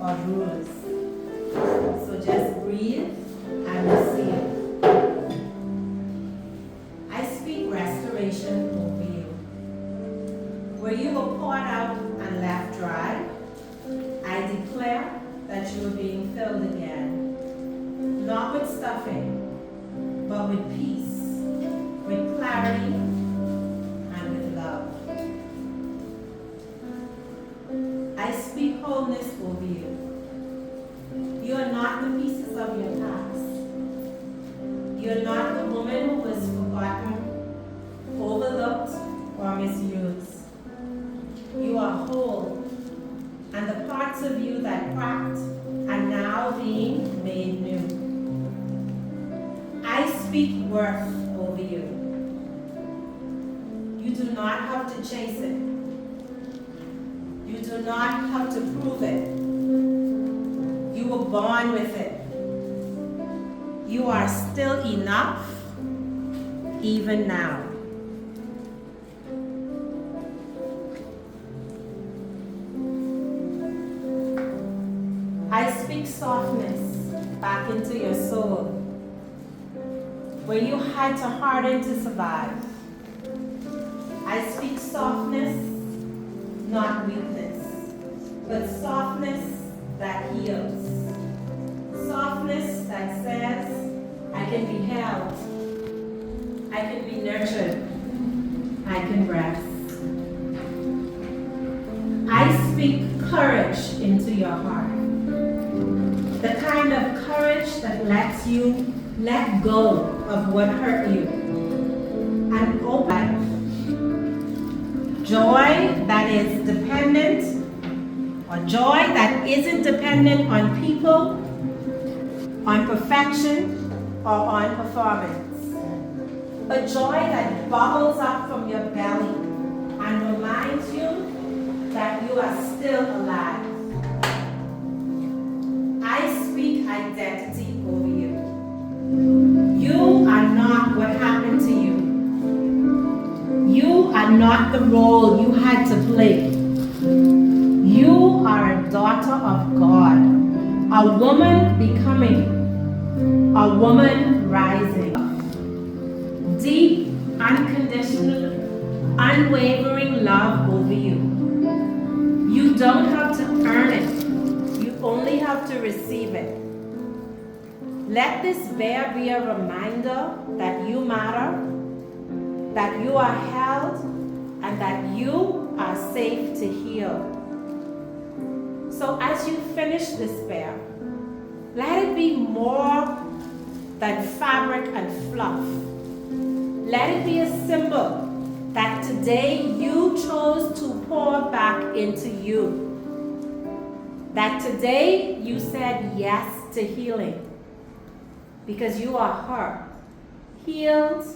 or rules. So just breathe and receive. I speak restoration over you. Where you were poured out and left dry, I declare that you are being filled again. Not with stuffing, but with peace, with clarity, and with love. I speak wholeness over you. You are not the pieces of your past. You are not the woman who was forgotten, overlooked, or misused. You are whole, and the parts of you that cracked are now being made new. I speak worth over you. You do not have to chase it. You do not have to prove it. You were born with it. You are still enough, even now. I speak softness back into your soul, where you had to harden to survive. I speak softness, not weakness, but softness that heals. Softness that says, I can be held, I can be nurtured, I can rest. I speak courage into your heart. The kind of courage that lets you let go of what hurt you and open. Joy that is dependent, or joy that isn't dependent on people, on perfection, or on performance. A joy that bubbles up from your belly and reminds you that you are still alive. I speak identity over you. You are not what happened to you. You are not the role you had to play. You are a daughter of God, a woman becoming, a woman rising. Deep, unconditional, unwavering love over you. You don't have to earn it. You only have to receive it. Let this bear be a reminder that you matter, that you are held, and that you are safe to heal. So as you finish this bear, let it be more than fabric and fluff. Let it be a symbol that today you chose to pour back into you. That today you said yes to healing. Because you are her, healed,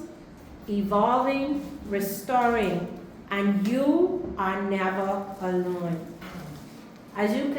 evolving, restoring, and you are never alone. As you